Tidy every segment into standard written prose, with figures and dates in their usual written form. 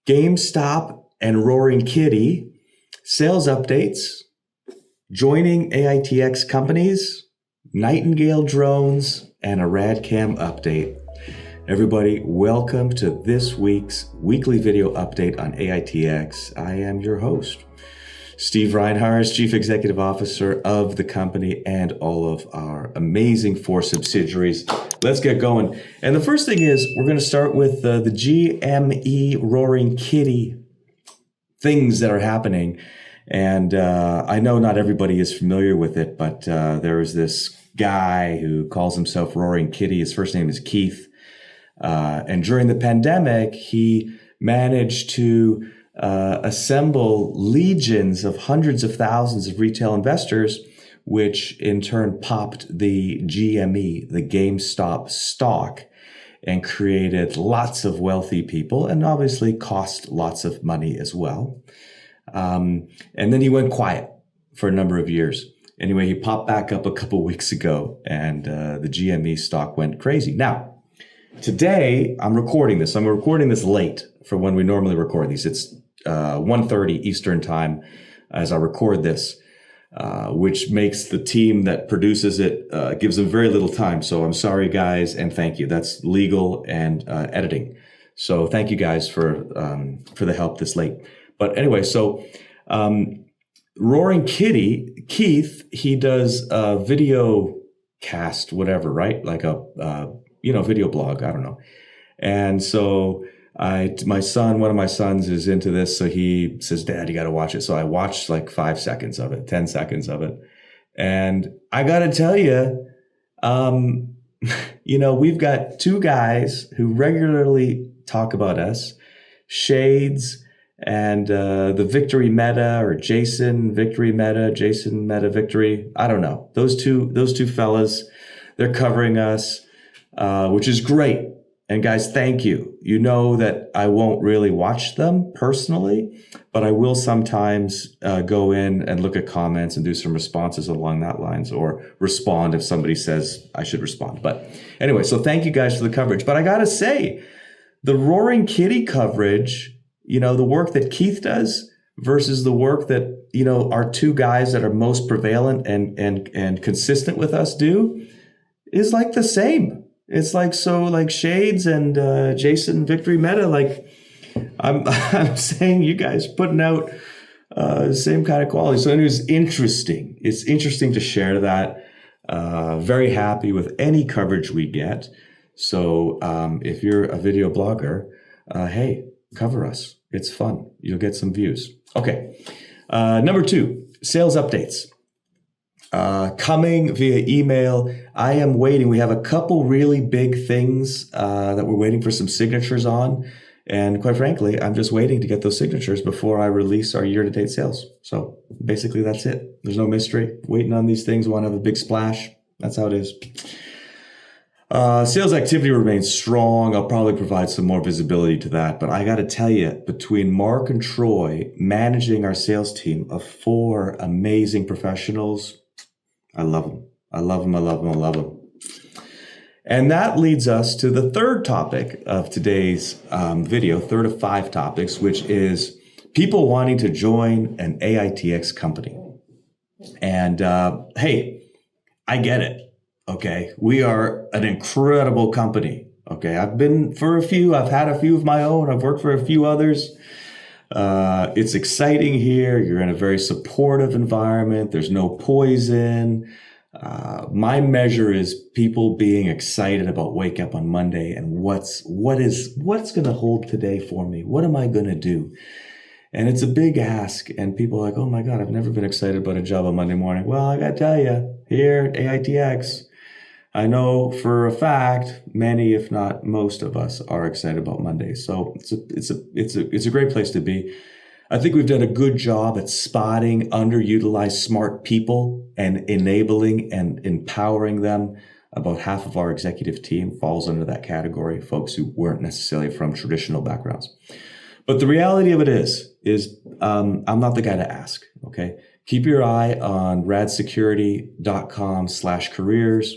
GameStop and Roaring Kitty, sales updates, joining AITX companies, Nightingale drones, and a Rad Cam update. Everybody, welcome to this week's weekly video update on AITX. I am your host, Steve Reinharz, Chief Executive Officer of the company and all of our amazing 4 subsidiaries. Let's get going. And the first thing is we're going to start with the GME Roaring Kitty things that are happening. And I know not everybody is familiar with it, but there is this guy who calls himself Roaring Kitty. His first name is Keith. And during the pandemic, he managed to assemble legions of hundreds of thousands of retail investors, which in turn popped the GME, the GameStop stock, and created lots of wealthy people and obviously cost lots of money as well. And then he went quiet for a number of years. Anyway, he popped back up a couple weeks ago and the GME stock went crazy. Now, today I'm recording this. I'm recording this late for when we normally record these. It's 1:30 Eastern time as I record this, which makes the team that produces it, gives them very little time. So I'm sorry, guys, and thank you. That's legal and editing. So thank you guys for the help this late. But anyway, so Roaring Kitty, Keith, he does a video cast, whatever, right? Like a video blog. I don't know. And so one of my sons is into this. So he says, Dad, you got to watch it. So I watched like 5 seconds of it, 10 seconds of it. And I got to tell you, we've got 2 guys who regularly talk about us, Shades and the Victory Meta or Jason Victory Meta, Jason Meta Victory. I don't know. Those two fellas, they're covering us, which is great. And guys, thank you. You know that I won't really watch them personally, but I will sometimes go in and look at comments and do some responses along that lines, or respond if somebody says I should respond. But anyway, so thank you guys for the coverage. But I got to say, the Roaring Kitty coverage, the work that Keith does versus the work that, our 2 guys that are most prevalent and consistent with us do is like the same. It's like, so like Shades and Jason Victory Meta, like I'm saying you guys putting out the same kind of quality. So it was interesting. It's interesting to share that. Very happy with any coverage we get. So if you're a video blogger, hey, cover us. It's fun. You'll get some views. Okay. Number 2, sales updates. Coming via email. I am waiting. We have a couple really big things that we're waiting for some signatures on. And quite frankly, I'm just waiting to get those signatures before I release our year-to-date sales. So basically that's it. There's no mystery. Waiting on these things. Want to have a big splash. That's how it is. Sales activity remains strong. I'll probably provide some more visibility to that. But I got to tell you, between Mark and Troy managing our sales team of 4 amazing professionals, I love them. I love them. I love them. I love them. And that leads us to the third topic of today's video, third of 5 topics, which is people wanting to join an AITX company. And hey, I get it. Okay. We are an incredible company. Okay. I've been for a few. I've had a few of my own. I've worked for a few others. It's exciting here. You're in a very supportive environment. There's no poison. My measure is people being excited about wake up on Monday and what's going to hold today for me? What am I going to do? And it's a big ask. And people are like, oh my God, I've never been excited about a job on Monday morning. Well, I got to tell you, here at AITX, I know for a fact, many, if not most of us are excited about Mondays. So it's a great place to be. I think we've done a good job at spotting underutilized smart people and enabling and empowering them. About half of our executive team falls under that category, folks who weren't necessarily from traditional backgrounds. But the reality of it is I'm not the guy to ask, okay? Keep your eye on radsecurity.com/careers.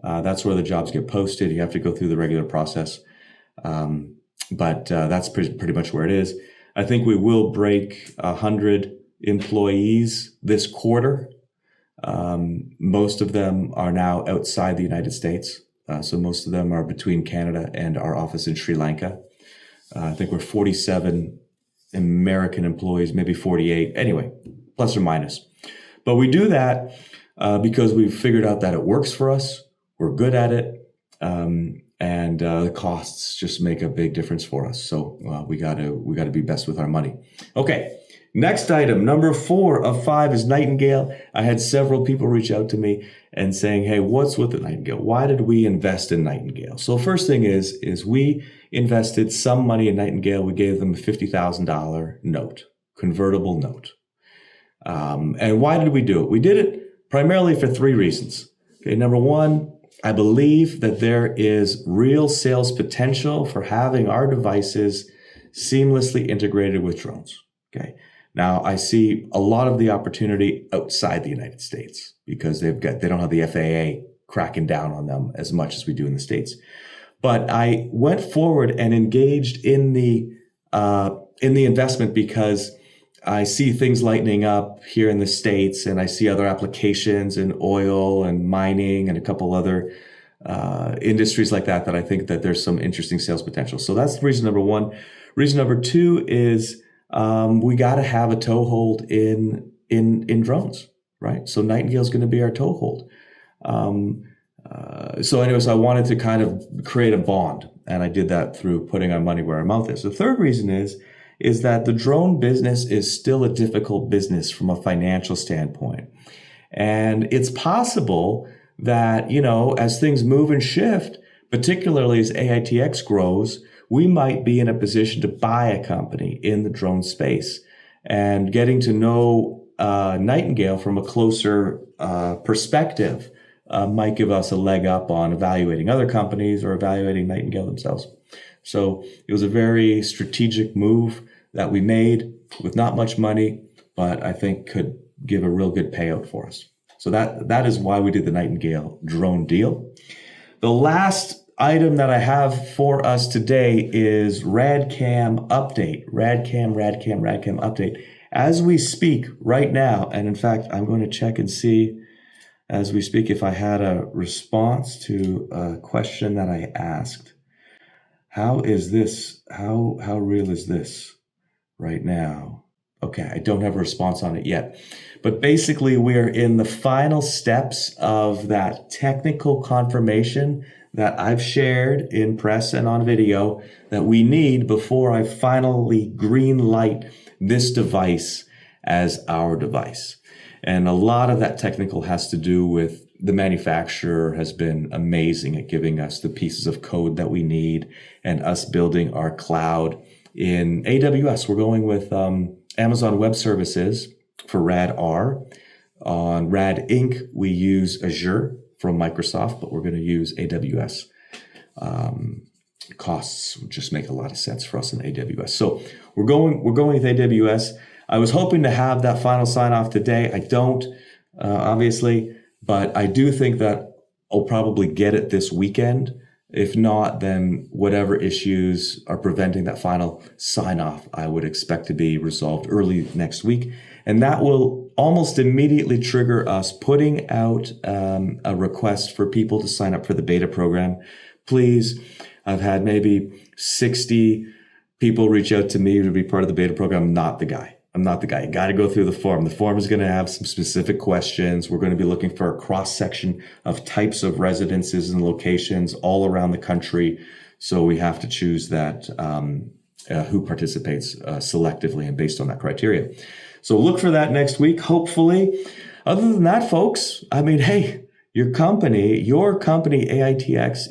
That's where the jobs get posted. You have to go through the regular process. that's pretty much where it is. I think we will break 100 employees this quarter. Most of them are now outside the United States. So most of them are between Canada and our office in Sri Lanka. I think we're 47 American employees, maybe 48. Anyway, plus or minus. But we do that because we've figured out that it works for us. We're good at it. And the costs just make a big difference for us. So we gotta be best with our money. Okay. Next item, number 4 of 5 is Nightingale. I had several people reach out to me and saying, hey, what's with the Nightingale? Why did we invest in Nightingale? So first thing is we invested some money in Nightingale. We gave them a $50,000 note, convertible note. And why did we do it? We did it primarily for 3 reasons. Okay, number 1, I believe that there is real sales potential for having our devices seamlessly integrated with drones. Okay. Now, I see a lot of the opportunity outside the United States because they don't have the FAA cracking down on them as much as we do in the States. But I went forward and engaged in the investment because I see things lightening up here in the States, and I see other applications in oil and mining and a couple other industries like that I think that there's some interesting sales potential. So that's reason number 1. Reason number 2 is we got to have a toehold in drones, right? So Nightingale is going to be our toehold. So anyways, I wanted to kind of create a bond, and I did that through putting our money where our mouth is. The third reason is that the drone business is still a difficult business from a financial standpoint. And it's possible that, as things move and shift, particularly as AITX grows, we might be in a position to buy a company in the drone space. And getting to know Nightingale from a closer perspective might give us a leg up on evaluating other companies or evaluating Nightingale themselves. So it was a very strategic move that we made with not much money, but I think could give a real good payout for us. So that is why we did the Nightingale drone deal. The last item that I have for us today is Rad Cam update. Rad Cam update. As we speak right now, and in fact, I'm going to check and see as we speak if I had a response to a question that I asked. How is this? How real is this right now? Okay, I don't have a response on it yet. But basically, we're in the final steps of that technical confirmation that I've shared in press and on video that we need before I finally green light this device as our device. And a lot of that technical has to do with the manufacturer has been amazing at giving us the pieces of code that we need and us building our cloud in AWS. We're going with Amazon Web Services for RAD-R. On Rad Inc., we use Azure from Microsoft, but we're going to use AWS. Costs would just make a lot of sense for us in AWS. So we're going with AWS. I was hoping to have that final sign off today. I don't, obviously, but I do think that I'll probably get it this weekend. If not, then whatever issues are preventing that final sign off, I would expect to be resolved early next week. And that will almost immediately trigger us putting out a request for people to sign up for the beta program. Please, I've had maybe 60 people reach out to me to be part of the beta program. I'm not the guy. You got to go through the form. The form is going to have some specific questions. We're going to be looking for a cross section of types of residences and locations all around the country. So we have to choose that who participates selectively and based on that criteria. So look for that next week, hopefully. Other than that, folks, I mean, hey, your company, AITX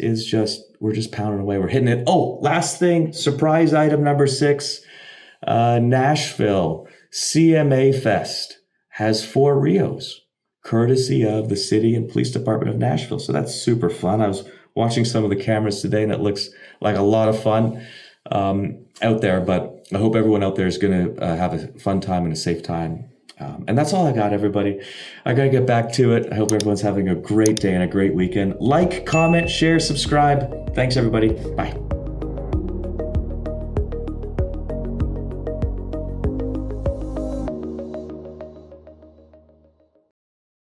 we're just pounding away. We're hitting it. Oh, last thing, surprise item number 6, Nashville CMA Fest has 4 Rios, courtesy of the city and police department of Nashville. So that's super fun. I was watching some of the cameras today and it looks like a lot of fun out there, but I hope everyone out there is going to have a fun time and a safe time. And that's all I got, everybody. I got to get back to it. I hope everyone's having a great day and a great weekend. Like, comment, share, subscribe. Thanks, everybody. Bye.